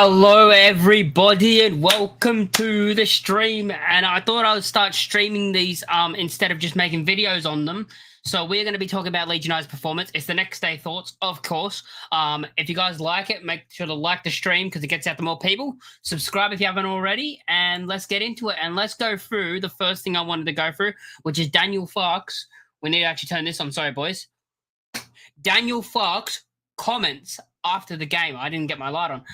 Hello, everybody, and welcome to the stream. And I thought I would start streaming these instead of just making videos on them. So we're going to be talking about Leeds United's performance. It's the next day thoughts, of course. If you guys like it, make sure to like the stream because it gets out to more people. Subscribe if you haven't already, and let's get into it. And let's go through the first thing I wanted to go through, which is Daniel Farke's. We need to actually turn this on. Sorry, boys. Daniel Farke's comments after the game. I didn't get my light on.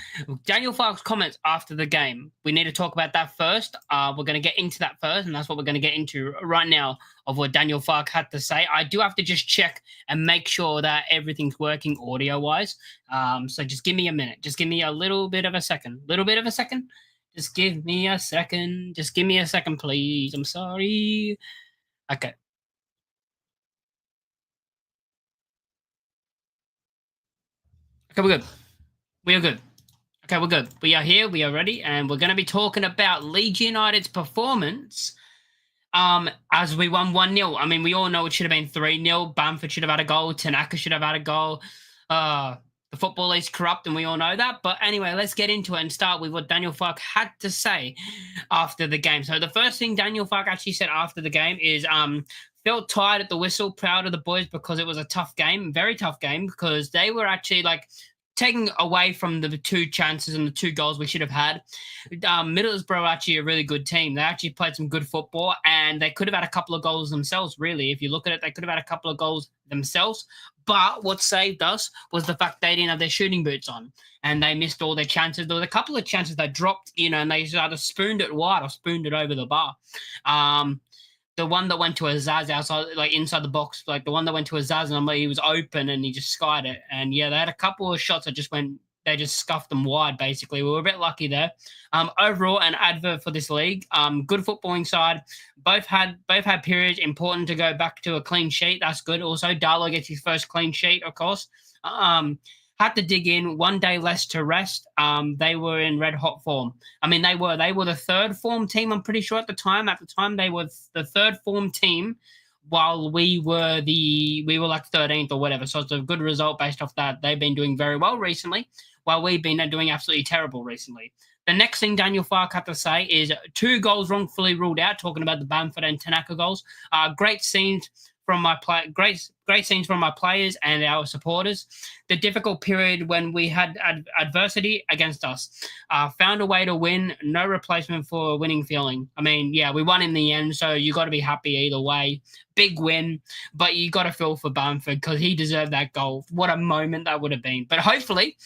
Daniel Farke's comments after the game. We need to talk about that first. We're going to get into that first, and that's what we're going to get into right now of what Daniel Farke had to say. I do have to just check and make sure that everything's working audio-wise. So just give me a minute. Just give me a little bit of a second. Just give me a second. Just give me a second, please. I'm sorry. Okay. Okay, we're good. We are good. Okay, we're good. We are here. We are ready. And we're going to be talking about Leeds United's performance as we won 1-0. I mean, we all know it should have been 3-0. Bamford should have had a goal. Tanaka should have had a goal. The football is corrupt, and we all know that. But anyway, let's get into it and start with what Daniel Farke had to say after the game. So the first thing Daniel Farke actually said after the game is felt tired at the whistle, proud of the boys because it was a tough game, very tough game, because they were actually like taking away from the two chances and the two goals we should have had. Middlesbrough are actually a really good team. They actually played some good football, and they could have had a couple of goals themselves, really. If you look at it, they could have had a couple of goals themselves. But what saved us was the fact they didn't have their shooting boots on, and they missed all their chances. There was a couple of chances that dropped, and they either spooned it wide or spooned it over the bar. The one that went to Azaz outside, like inside the box, like the one that went to Azaz, and he was open and he just skied it. And yeah, they had a couple of shots that they just scuffed them wide, basically. We were a bit lucky there. Overall, an advert for this league. Good footballing side. Both had periods. Important to go back to a clean sheet. That's good. Also, Darlow gets his first clean sheet, of course. Had to dig in. 1 day less to rest. They were in red hot form. I mean, they were the third form team. I'm pretty sure at the time. At the time, they were the third form team, while we were like 13th or whatever. So it's a good result based off that. They've been doing very well recently, while we've been doing absolutely terrible recently. The next thing Daniel Farke had to say is 2 goals wrongfully ruled out. Talking about the Bamford and Tanaka goals. Great scenes from my great scenes from my players and our supporters. The difficult period when we had adversity against us. Found a way to win. No replacement for a winning feeling. I mean, yeah, we won in the end, so you got to be happy either way. Big win, but you got to feel for Bamford because he deserved that goal. What a moment that would have been. But hopefully,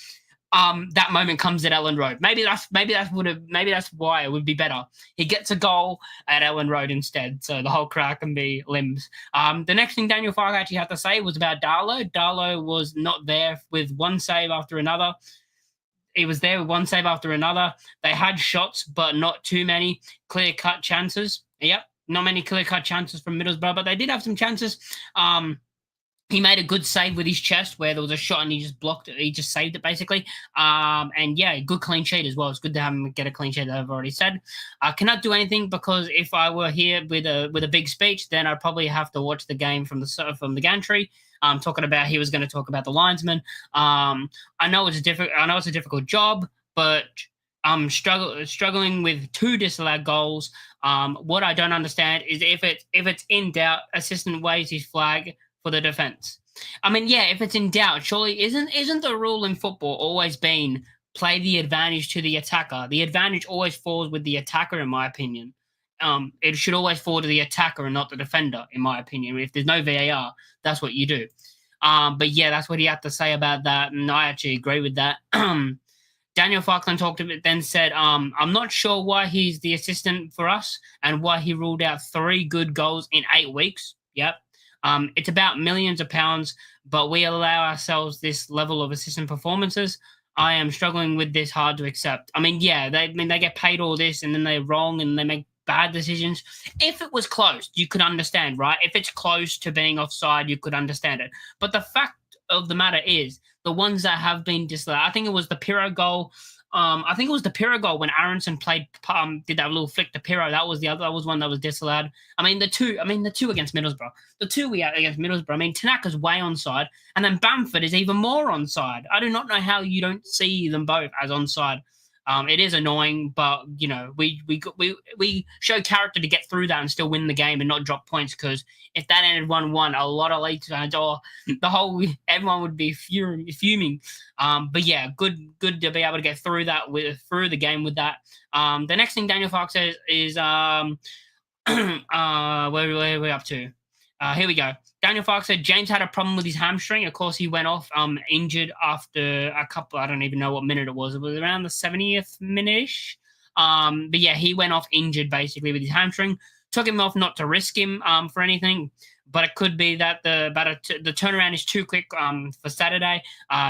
that moment comes at Ellen Road. Maybe that's why it would be better. He gets a goal at Ellen Road instead, so the whole crowd can be limbs. The next thing Daniel Farke actually had to say was about Darlow. Darlow was not there with one save after another. He was there with one save after another. They had shots, but not too many clear-cut chances. Yep, not many clear-cut chances from Middlesbrough, but they did have some chances. He made a good save with his chest where there was a shot and he just blocked it. He just saved it, basically. And, yeah, good clean sheet as well. It's good to have him get a clean sheet, as I've already said. I cannot do anything because if I were here with a big speech, then I'd probably have to watch the game from the gantry. Talking about he was going to talk about the linesman. I know it's a difficult job, but I'm struggling with 2 disallowed goals. What I don't understand is if it's in doubt, assistant waves his flag for the defense. I mean, yeah, if it's in doubt, surely isn't the rule in football always been play the advantage to the attacker? The advantage always falls with the attacker, in my opinion. It should always fall to the attacker and not the defender, in my opinion. If there's no VAR, that's what you do. But yeah, that's what he had to say about that, and I actually agree with that. Daniel Farke then said, I'm not sure why he's the assistant for us and why he ruled out 3 good goals in 8 weeks. Yep. It's about millions of pounds, but we allow ourselves this level of assistant performances. I am struggling with this, hard to accept. I mean, yeah, they get paid all this and then they're wrong and they make bad decisions. If it was close, you could understand, right? If it's close to being offside, you could understand it. But the fact of the matter is, the ones that have been disallowed, I think it was the Pirro goal. I think it was the Pirro goal when Aronson did that little flick to Pirro. That was one that was disallowed. I mean, the two against Middlesbrough. The 2 we had against Middlesbrough. I mean, Tanaka's way onside, and then Bamford is even more onside. I do not know how you don't see them both as onside. It is annoying, but we show character to get through that and still win the game and not drop points. Because if that ended 1-1, a lot of Leeds fans, or everyone would be fuming. But yeah, good to be able to get through that through the game with that. The next thing Daniel Fox says is where are we up to? Here we go. Daniel Fox said James had a problem with his hamstring. Of course, he went off injured after a couple. I don't even know what minute it was. It was around the 70th minute-ish. But yeah, he went off injured basically with his hamstring. Took him off not to risk him for anything. But it could be that the turnaround is too quick for Saturday.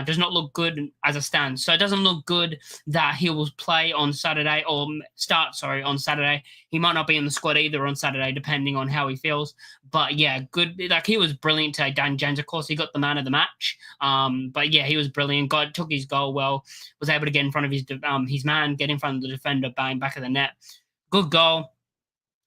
Does not look good as it stands. So it doesn't look good that he will play on Saturday or start, on Saturday. He might not be in the squad either on Saturday, depending on how he feels. But yeah, good. Like, he was brilliant today, Dan James. Of course, he got the man of the match. But yeah, he was brilliant. Took his goal well. Was able to get in front of his man, get in front of the defender, bang, back of the net. Good goal.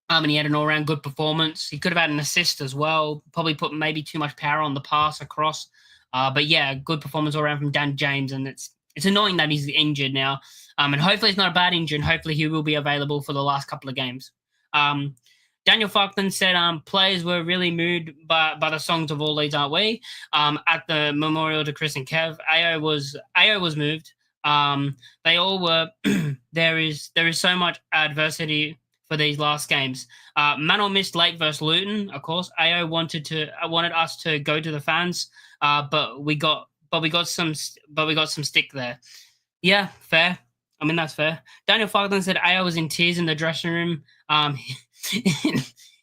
And he had an all-round good performance. He could have had an assist as well. Probably put maybe too much power on the pass across. But yeah, good performance all around from Dan James. And it's annoying that he's injured now. And hopefully it's not a bad injury. And hopefully he will be available for the last couple of games. Daniel Falkland said players were really moved by the songs of All Leeds, aren't we? At the memorial to Chris and Kev. AO was moved. They all were. There is so much adversity for these last games. Manor missed late versus Luton, of course. AO wanted us to go to the fans, but we got some stick there. Yeah, fair. I mean, that's fair. Daniel Falkland said AO was in tears in the dressing room.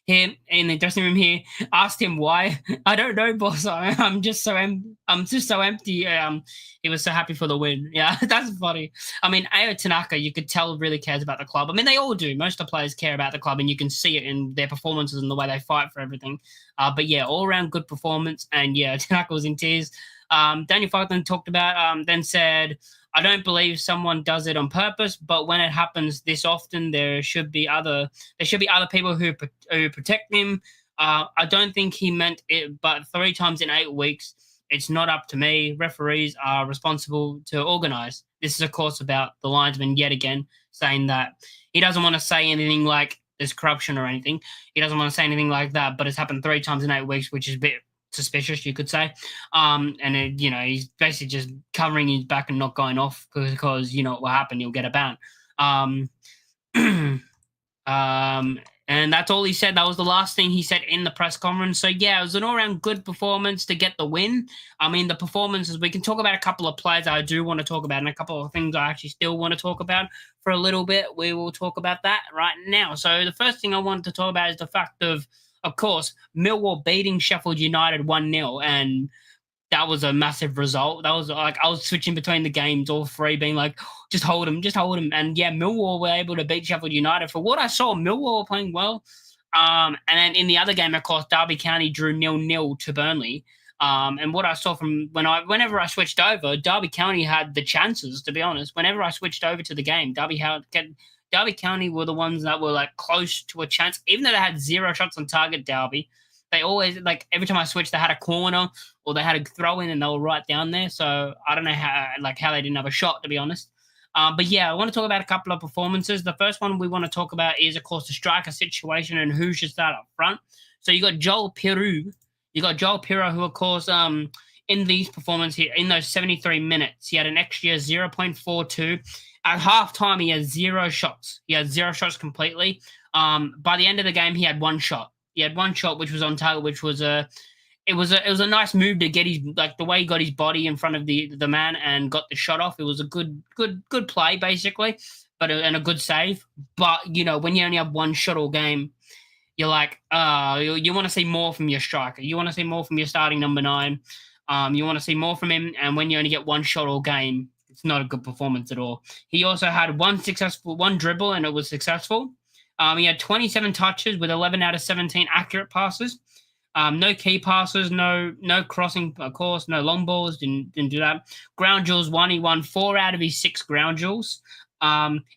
Here in the dressing room here, asked him why. I don't know, boss. I'm just so empty. He was so happy for the win. Yeah, that's funny. I mean, Ao Tanaka, you could tell, really cares about the club. I mean, they all do. Most of the players care about the club, and you can see it in their performances and the way they fight for everything. But yeah, all around good performance. And yeah, Tanaka was in tears. Daniel Falkland talked about, then said, I don't believe someone does it on purpose, but when it happens this often, there should be other people who protect him. I don't think he meant it, but 3 times in 8 weeks, it's not up to me. Referees are responsible to organise. This is, of course, about the linesman yet again, saying that he doesn't want to say anything like there's corruption or anything. He doesn't want to say anything like that, but it's happened 3 times in 8 weeks, which is a bit suspicious, you could say. And he's basically just covering his back and not going off because you know what will happen, he'll get a ban. And that's all he said. That was the last thing he said in the press conference. So yeah, it was an all-around good performance to get the win. I mean, the performances, we can talk about a couple of players I do want to talk about and a couple of things I actually still want to talk about for a little bit. We will talk about that right now. So the first thing I wanted to talk about is the fact of course, Millwall beating Sheffield United 1-0, and that was a massive result. That was like, I was switching between the games, all 3 being like, just hold him. And yeah, Millwall were able to beat Sheffield United. For what I saw, Millwall were playing well. And then in the other game, of course, Derby County drew 0-0 to Burnley. And what I saw from whenever I switched over, Derby County had the chances, to be honest. Whenever I switched over to the game, Derby County were the ones that were like close to a chance, even though they had 0 shots on target. Derby, they always, like, every time I switched, they had a corner or they had a throw in and they were right down there. So I don't know how they didn't have a shot, to be honest. But yeah, I want to talk about a couple of performances. The first one we want to talk about is, of course, the striker situation and who should start up front. So you got Joel Piroe. Who, of course, in these performances here, in those 73 minutes, he had an XG of 0.42. At halftime, he had 0 shots. He had 0 shots completely. By the end of the game, he had 1 shot. He had 1 shot, which was on target, which was it was a nice move to get the way he got his body in front of the man and got the shot off. It was a good play, basically, and a good save. But when you only have 1 shot all game, you're like, you want to see more from your striker. You want to see more from your starting number 9. You want to see more from him, and when you only get 1 shot all game, it's not a good performance at all. He also had one dribble, and it was successful. He had 27 touches with 11 out of 17 accurate passes. No key passes, no crossing, of course, no long balls, didn't do that. Ground duels, he won 4 out of his 6 ground duels.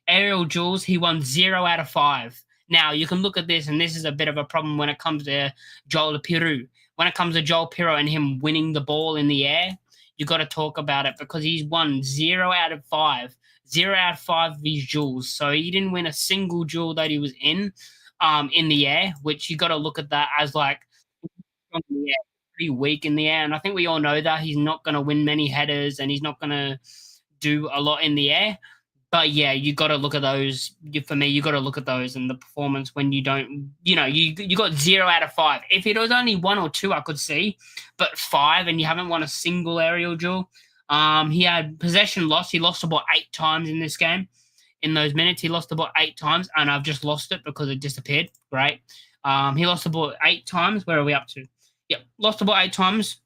Aerial duels, he won 0 out of 5. Now, you can look at this, and this is a bit of a problem when it comes to Joel Piroe. When it comes to Joel Piroe and him winning the ball in the air, you got to talk about it because he's won 0 out of 5. 0 out of 5 of his duels. So he didn't win a single duel that he was in the air, which you got to look at that as like in the air, pretty weak in the air. And I think we all know that he's not going to win many headers and he's not going to do a lot in the air. But yeah, you got to look at those. For me, you got to look at those and the performance when you don't, you got 0 out of 5. If it was only 1 or 2, I could see, but 5 and you haven't won a single aerial duel. He had possession loss. He lost about 8 times in this game. In those minutes, he lost about 8 times, and I've just lost it because it disappeared. Great. He lost about 8 times. Where are we up to? Yep, lost about 8 times.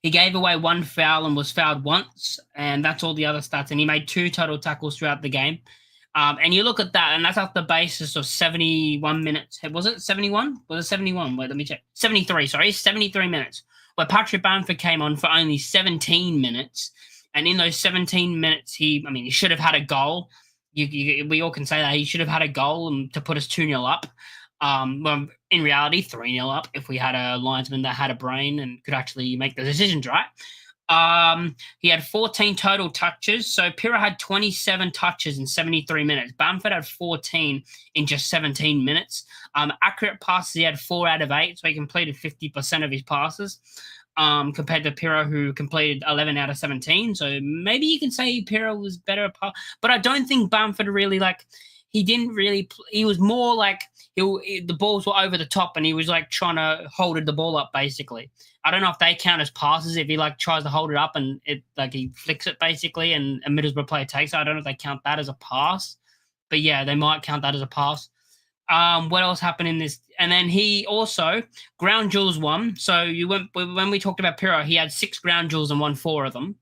He gave away 1 foul and was fouled once, and that's all the other stats. And he made 2 total tackles throughout the game. And you look at that, and that's off the basis of 71 minutes. Was it 71? Was it 71? Wait, let me check. 73, sorry. 73 minutes. Where Patrick Bamford came on for only 17 minutes. And in those 17 minutes, he should have had a goal. We all can say that. He should have had a goal to put us 2-0 up. Well, in reality, 3-0 up if we had a linesman that had a brain and could actually make the decisions right. He had 14 total touches. So Piro had 27 touches in 73 minutes. Bamford had 14 in just 17 minutes. Accurate passes, he had 4 out of 8. So he completed 50% of his passes. Compared to Piro, who completed 11 out of 17. So maybe you can say Piro was better. But I don't think Bamford really, he didn't really, he was more like, the balls were over the top and he was like trying to hold the ball up basically. I don't know if they count as passes if he tries to hold it up and he flicks it basically and a Middlesbrough player takes it. I don't know if they count that as a pass, but yeah, they might count that as a pass. What else happened in this? And then he also ground duels won. So when we talked about Piro, he had 6 ground duels and won 4 of them.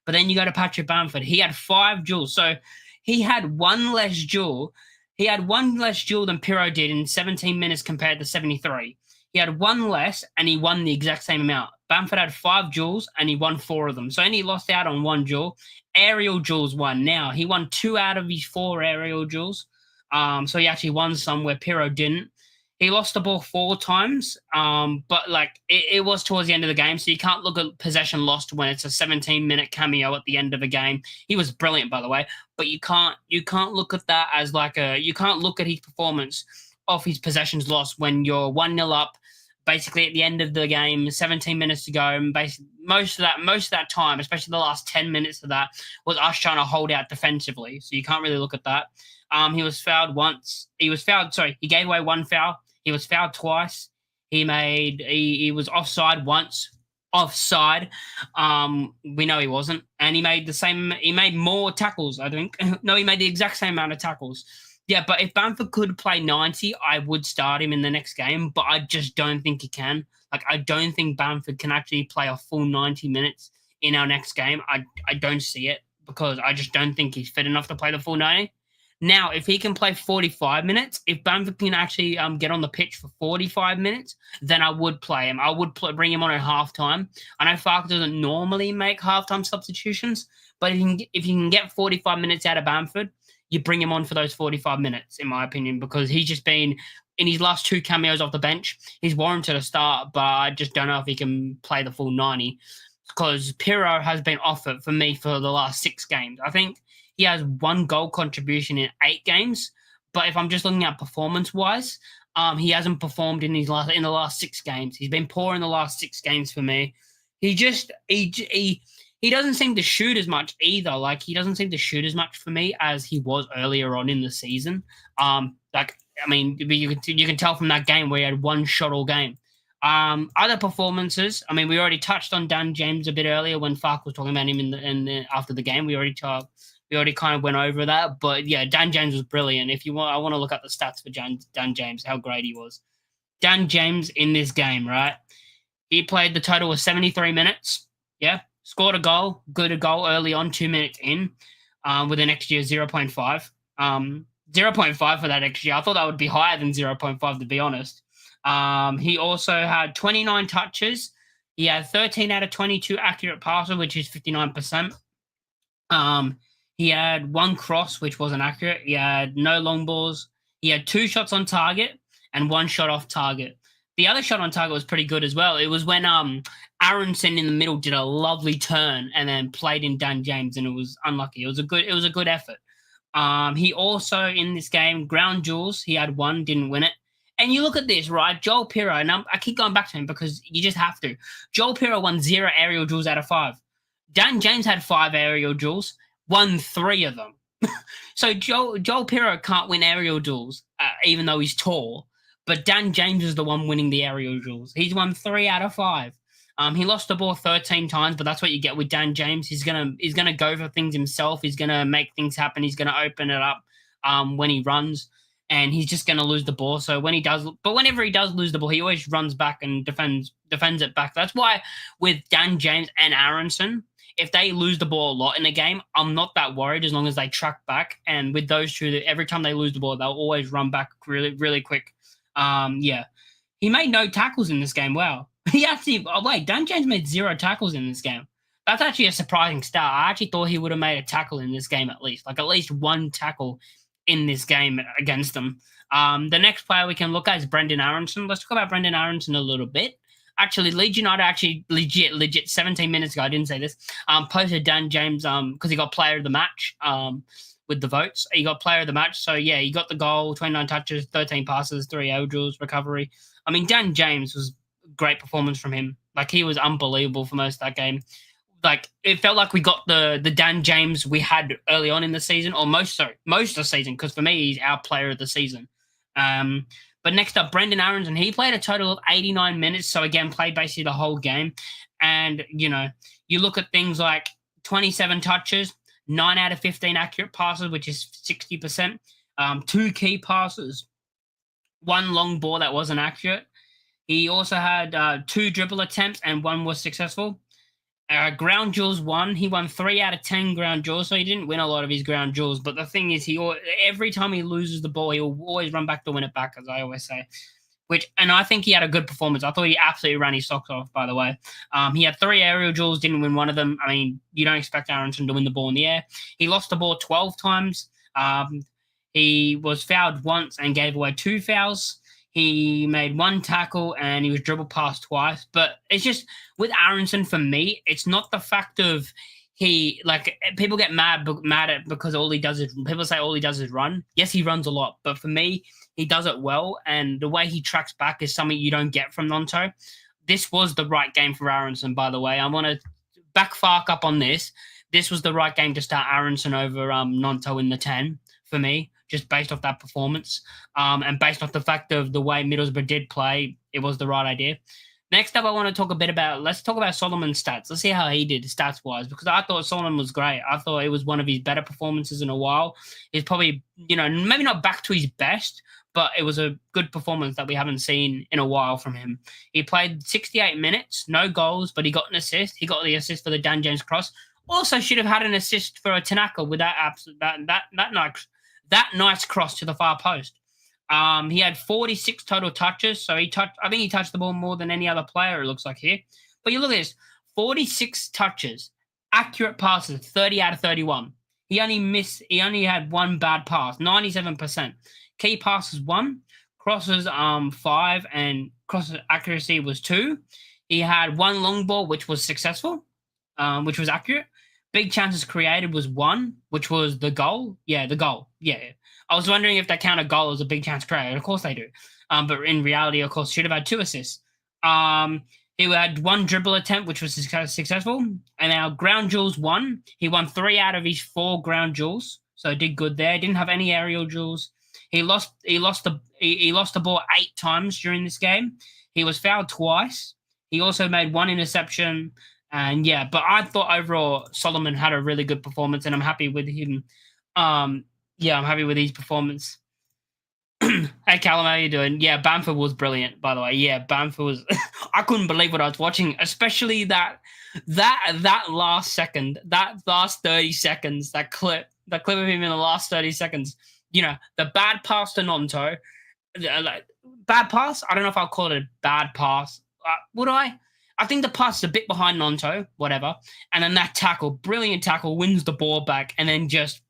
But then you go to Patrick Bamford, he had 5 duels. So he had 1 less duel. He had 1 less duel than Piro did in 17 minutes compared to 73. He had 1 less and he won the exact same amount. Bamford had 5 duels and he won 4 of them. So only lost out on 1 duel. Aerial duels won. Now, he won 2 out of his 4 aerial duels. So he actually won some where Piro didn't. He lost the ball 4 times, but it was towards the end of the game, so you can't look at possession lost when it's a 17-minute cameo at the end of a game. He was brilliant, by the way, but you can't look at that as you can't look at his performance off his possessions lost when you're 1-0 up, basically at the end of the game, 17 minutes to go, and basically most of that time, especially the last 10 minutes of that, was us trying to hold out defensively. So you can't really look at that. He was fouled once. He gave away 1 foul. He was fouled twice. He was offside once. Offside. We know he wasn't. And he made more tackles, I think. No, he made the exact same amount of tackles. Yeah, but if Bamford could play 90, I would start him in the next game, but I just don't think he can. I don't think Bamford can actually play a full 90 minutes in our next game. I don't see it because I just don't think he's fit enough to play the full 90. Now, if he can play 45 minutes, if Bamford can actually get on the pitch for 45 minutes, then I would play him. I would bring him on at halftime. I know Farke doesn't normally make halftime substitutions, but if you can get 45 minutes out of Bamford, you bring him on for those 45 minutes, in my opinion, because he's just been, in his last 2 cameos off the bench, he's warranted a start, but I just don't know if he can play the full 90 because Piro has been off it for me for the last 6 games. I think he has 1 goal contribution in 8 games, but if I'm just looking at performance-wise, he hasn't performed in the last 6 games. He's been poor in the last 6 games for me. He doesn't seem to shoot as much either. He doesn't seem to shoot as much for me as he was earlier on in the season. You can tell from that game where he had 1 shot all game. Other performances. We already touched on Dan James a bit earlier when Farke was talking about him after the game. We already kind of went over that, but yeah, Dan James was brilliant. I want to look at the stats for Dan James, how great he was. Dan James in this game, right? He played the total of 73 minutes. Yeah, scored a goal, good a goal early on, 2 minutes in, with an XG of 0.5. 0.5 for that XG. I thought that would be higher than 0.5, to be honest. He also had 29 touches. He had 13 out of 22 accurate passes, which is 59%. He had 1 cross, which wasn't accurate. He had no long balls. He had 2 shots on target and 1 shot off target. The other shot on target was pretty good as well. It was when Aronson in the middle did a lovely turn and then played in Dan James, and it was unlucky. It was a good effort. He also in this game ground duels. He had one, didn't win it. And you look at this, right? Joel Pirro, and I keep going back to him because you just have to. Joel Pirro won 0 aerial duels out of 5. Dan James had 5 aerial duels, won 3 of them. So Joel Pirro can't win aerial duels, even though he's tall. But Dan James is the one winning the aerial duels. He's won 3 out of 5. He lost the ball 13 times, but that's what you get with Dan James. He's gonna go for things himself. He's gonna make things happen. He's gonna open it up when he runs, and he's just gonna lose the ball. So whenever he does lose the ball, he always runs back and defends it back. That's why with Dan James and Aronson, if they lose the ball a lot in a game, I'm not that worried as long as they track back. And with those two, every time they lose the ball, they'll always run back really, really quick. Yeah. He made no tackles in this game. Wow. Dan James made 0 tackles in this game. That's actually a surprising start. I actually thought he would have made a tackle in this game at least. Like at least 1 tackle in this game against them. The next player we can look at is Brendan Aronson. Let's talk about Brendan Aronson a little bit. Actually, Leeds United legit 17 minutes ago, I didn't say this, posted Dan James because he got player of the match with the votes. He got player of the match. So, yeah, he got the goal, 29 touches, 13 passes, 3 air drills, recovery. I mean, Dan James was great performance from him. Like, he was unbelievable for most of that game. Like, it felt like we got the Dan James we had early on in the season, or most of the season, because for me, he's our player of the season. But next up, Brendan Aronson. He played a total of 89 minutes, so again, played basically the whole game. And, you look at things like 27 touches, 9 out of 15 accurate passes, which is 60%, 2 key passes, 1 long ball that wasn't accurate. He also had 2 dribble attempts, and 1 was successful. Ground duels 1. He won 3 out of 10 ground duels, so he didn't win a lot of his ground duels. But the thing is, every time he loses the ball, he'll always run back to win it back, as I always say. And I think he had a good performance. I thought he absolutely ran his socks off, by the way. He had 3 aerial duels, didn't win one of them. I mean, you don't expect Aronson to win the ball in the air. He lost the ball 12 times. He was fouled once and gave away 2 fouls. He made 1 tackle and he was dribbled past twice. But it's just with Aronson, for me, it's not the fact of people get mad at because people say all he does is run. Yes, he runs a lot, but for me, he does it well. And the way he tracks back is something you don't get from Nonto. This was the right game for Aronson, by the way. I want to back up on this. This was the right game to start Aronson over Nonto in the 10 for me, just based off that performance. And based off the fact of the way Middlesbrough did play, it was the right idea. Next up, let's talk about Solomon's stats. Let's see how he did stats-wise, because I thought Solomon was great. I thought it was one of his better performances in a while. He's probably, maybe not back to his best, but it was a good performance that we haven't seen in a while from him. He played 68 minutes, no goals, but he got an assist. He got the assist for the Dan James cross. Also should have had an assist for a Tanaka with that nice cross to the far post. He had 46 total touches, so I think he touched the ball more than any other player, it looks like here. But you look at this, 46 touches, accurate passes, 30 out of 31. He only had 1 bad pass, 97%. Key passes 1, crosses 5, and crosses accuracy was 2. He had 1 long ball, which was successful, which was accurate. Big chances created was 1, which was the goal. Yeah, the goal. Yeah. I was wondering if they count a goal as a big chance created. Of course they do. But in reality, of course, should have had 2 assists. He had 1 dribble attempt, which was successful. And our ground duels 1. He won 3 out of his 4 ground duels. So did good there. Didn't have any aerial duels. He lost the ball 8 times during this game. He was fouled twice. He also made 1 interception. And yeah, but I thought overall Solomon had a really good performance, and I'm happy with him. I'm happy with his performance. Hey, Callum, how you doing? Yeah, Bamford was brilliant, by the way. Yeah, Bamford was. I couldn't believe what I was watching, especially that last second, that last 30 seconds, that clip of him in the last 30 seconds. The bad pass to Nonto, bad pass. I don't know if I'll call it a bad pass. Would I? I think the pass is a bit behind Nonto, whatever. And then that tackle, brilliant tackle, wins the ball back, and then just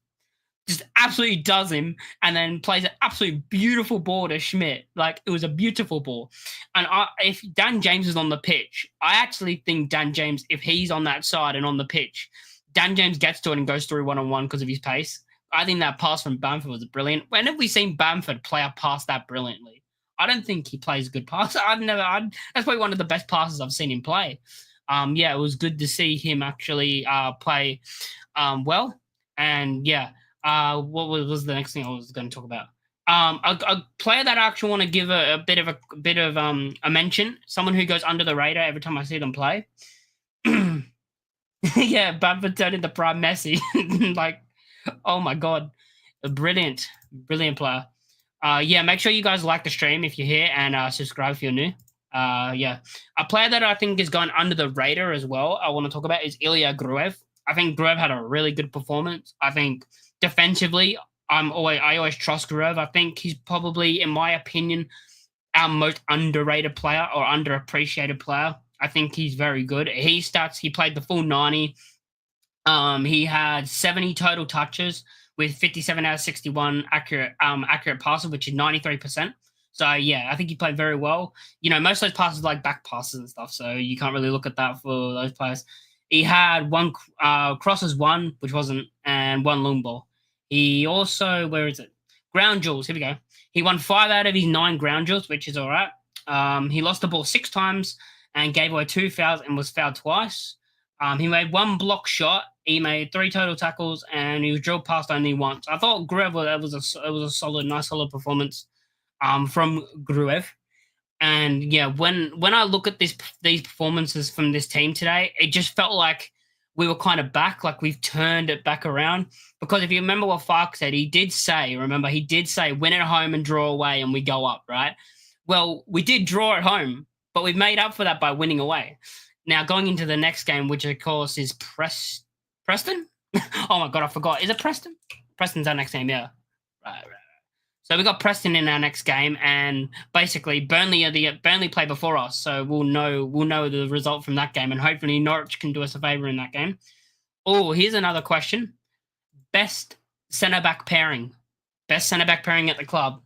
just absolutely does him, and then plays an absolutely beautiful ball to Schmidt. Like, it was a beautiful ball. And if Dan James is on the pitch, I actually think Dan James, if he's on that side and on the pitch, Dan James gets to it and goes through one-on-one because of his pace. I think that pass from Bamford was brilliant. When have we seen Bamford play a pass that brilliantly? I don't think he plays a good pass. That's probably one of the best passes I've seen him play. Yeah, it was good to see him actually play well. And yeah, what was the next thing I was going to talk about? A player that I actually want to give a bit of a mention. Someone who goes under the radar every time I see them play. Yeah, Bamford turned into prime Messi. Like, oh my god, a brilliant player. Yeah, make sure you guys like the stream if you're here, and subscribe if you're new. Yeah, a player that I think is going under the radar as well, I want to talk about, is Ilya Gruev. I think Gruev had a really good performance. I think defensively, I always trust Gruev. I think he's probably, in my opinion, our most underrated player or underappreciated player. I think he's very good. He played the full 90. He had 70 total touches with 57 out of 61 accurate passes, which is 93%. So yeah, I think he played very well. You know, most of those passes are like back passes and stuff, so you can't really look at that for those players. He had one crosses, which wasn't, and one long ball. He also, where is it? Ground duels. Here we go. He won 5 out of his 9 ground duels, which is all right. He lost the ball 6 times and gave away 2 fouls and was fouled twice. He made 1 block shot. He made 3 total tackles, and he was drilled past only once. I thought Gruev, was a solid performance from Gruev. And yeah, when I look at these performances from this team today, it just felt like we were kind of back, like we've turned it back around. Because if you remember what Fark said, he did say, win at home and draw away and we go up, right? Well, we did draw at home, but we've made up for that by winning away. Now, going into the next game, which of course is Preston? Oh my God, I forgot. Is it Preston? Preston's our next game, yeah. Right. So we got Preston in our next game, and basically Burnley play before us, so we'll know the result from that game, and hopefully Norwich can do us a favour in that game. Oh, here's another question: best centre back pairing at the club.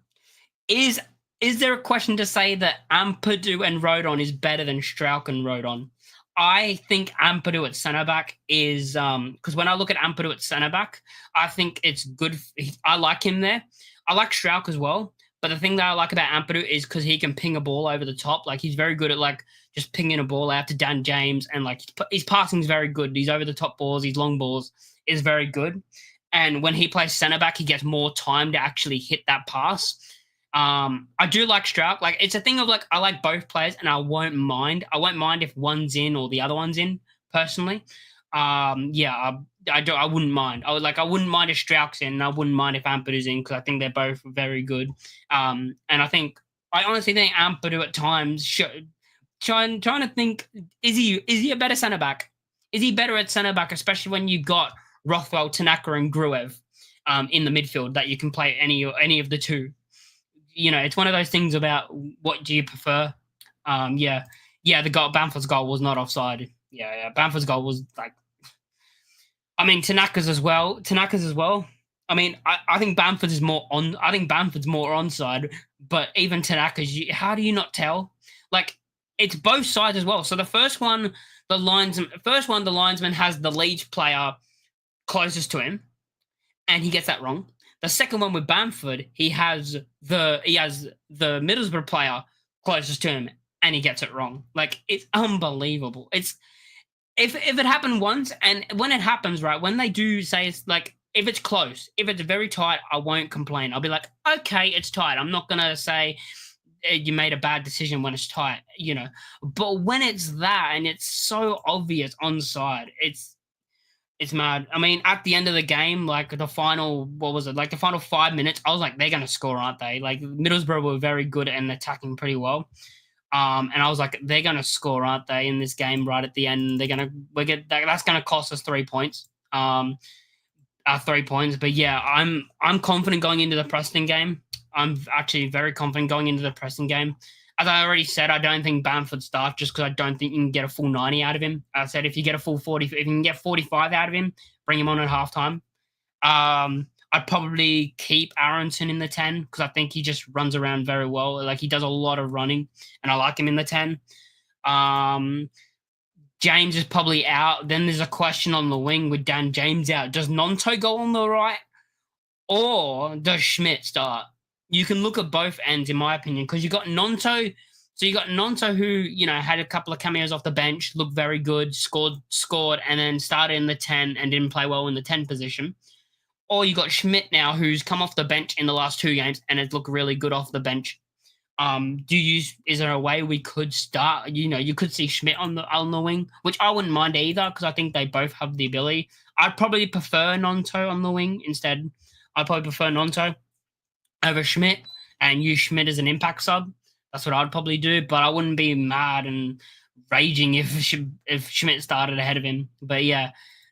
Is there a question to say that Ampadu and Rodon is better than Strauch and Rodon? I think Ampadu at centre back is because when I look at Ampadu at centre back, I think it's good. I like him there. I like Strauch as well, but the thing that I like about Ampadu is because he can ping a ball over the top. Like, he's very good at like just pinging a ball out to Dan James, and like his passing is very good. These over the top balls, these long balls is very good. And when he plays centre back, he gets more time to actually hit that pass. I do like Strauch. Like, it's a thing of like, I like both players, and I won't mind if one's in or the other one's in, personally. Yeah, I wouldn't mind. I wouldn't mind if Strauch's in, and I wouldn't mind if Ampadu's in, because I think they're both very good. And I honestly think Ampadu at times trying to think, is he a better centre back? Is he better at centre back, especially when you got Rothwell, Tanaka, and Gruev in the midfield, that you can play any of the two? You know, it's one of those things about what do you prefer. Bamford's goal was not offside. Yeah, Bamford's goal was like, I mean, Tanaka's as well. I mean, I think Bamford's more onside, but even Tanaka's, how do you not tell? Like, it's both sides as well. So the first one, the linesman has the Leeds player closest to him, and he gets that wrong. The second one with Bamford, he has the Middlesbrough player closest to him, and he gets it wrong. Like, it's unbelievable. It's if it happened once, and when it happens, right, when they do say, it's like, if it's close, if it's very tight, I won't complain. I'll be like, okay, it's tight. I'm not gonna say you made a bad decision when it's tight, you know. But when it's that, and it's so obvious onside, it's mad. I mean, at the end of the game, like the final 5 minutes, I was like, they're gonna score, aren't they? Like, Middlesbrough were very good and attacking pretty well. And I was like, they're gonna score, aren't they, in this game right at the end? That's gonna cost us 3 points. 3 points. But yeah, I'm confident going into the Preston game. I'm actually very confident going into the Preston game. As I already said, I don't think Bamford starts, just because I don't think you can get a full 90 out of him. I said if you get a full 40, if you can get 45 out of him, bring him on at halftime. I I'd probably keep Aronson in the 10 because I think he just runs around very well. Like he does a lot of running, and I like him in the 10. James is probably out. Then there's a question on the wing with Dan James out. Does Nonto go on the right, or does Schmidt start? You can look at both ends, in my opinion, because you got Nonto. So you got Nonto, who had a couple of cameos off the bench, looked very good, scored, and then started in the 10 and didn't play well in the 10 position. Or you got Schmidt now, who's come off the bench in the last 2 games and has looked really good off the bench. Is there a way we could start? You could see Schmidt on the wing, which I wouldn't mind either because I think they both have the ability. I'd probably prefer Nonto on the wing instead. I'd probably prefer Nonto over Schmidt and use Schmidt as an impact sub. That's what I'd probably do, but I wouldn't be mad and raging if Schmidt started ahead of him. But yeah,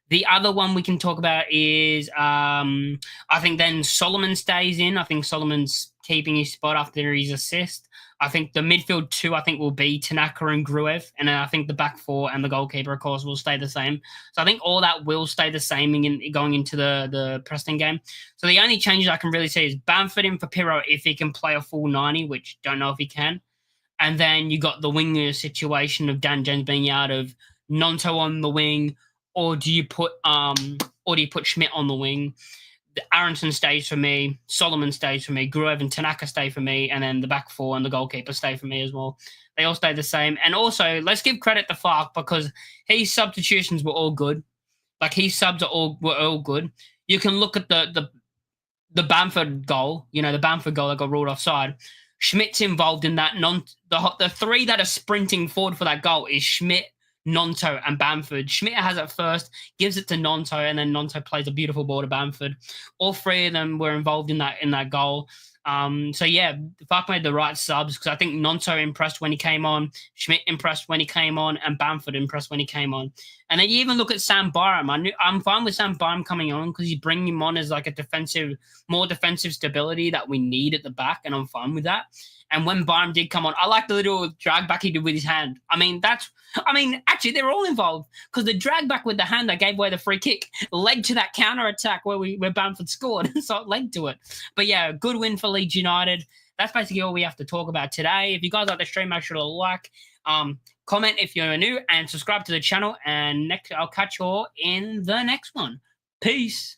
the other one we can talk about is I think then Solomon stays in. I think Solomon's keeping his spot after his assist. I think the midfield 2, I think, will be Tanaka and Gruev. And then I think the back 4 and the goalkeeper, of course, will stay the same. So I think all that will stay the same going into the Preston game. So the only changes I can really see is Bamford in for Pirro if he can play a full 90, which don't know if he can. And then you got the winger situation of Dan James being out, of Nonto on the wing, or do you put Schmidt on the wing? Aronson stays for me, Solomon stays for me, Gruev and Tanaka stay for me, and then the back 4 and the goalkeeper stay for me as well. They all stay the same. And also, let's give credit to Fark because his substitutions were all good. Like his subs were all good. You can look at the Bamford goal, the Bamford goal that got ruled offside. Schmidt's involved in that. The 3 that are sprinting forward for that goal is Schmidt, Nonto, and Bamford. Schmidt has it first, gives it to Nonto, and then Nonto plays a beautiful ball to Bamford. All 3 of them were involved in that goal. So yeah, Fark made the right subs because I think Nonto impressed when he came on, Schmidt impressed when he came on, and Bamford impressed when he came on. And then you even look at Sam Byram. I'm fine with Sam Byram coming on because you bring him on as like more defensive stability that we need at the back, and I'm fine with that. And when Byram did come on, I like the little drag back he did with his hand. Actually, they're all involved because the drag back with the hand that gave away the free kick led to that counter attack where Bamford scored. So it led to it. But yeah, good win for Leeds United. That's basically all we have to talk about today. If you guys like the stream, make sure to like, comment if you're new, and subscribe to the channel. And I'll catch you all in the next one. Peace.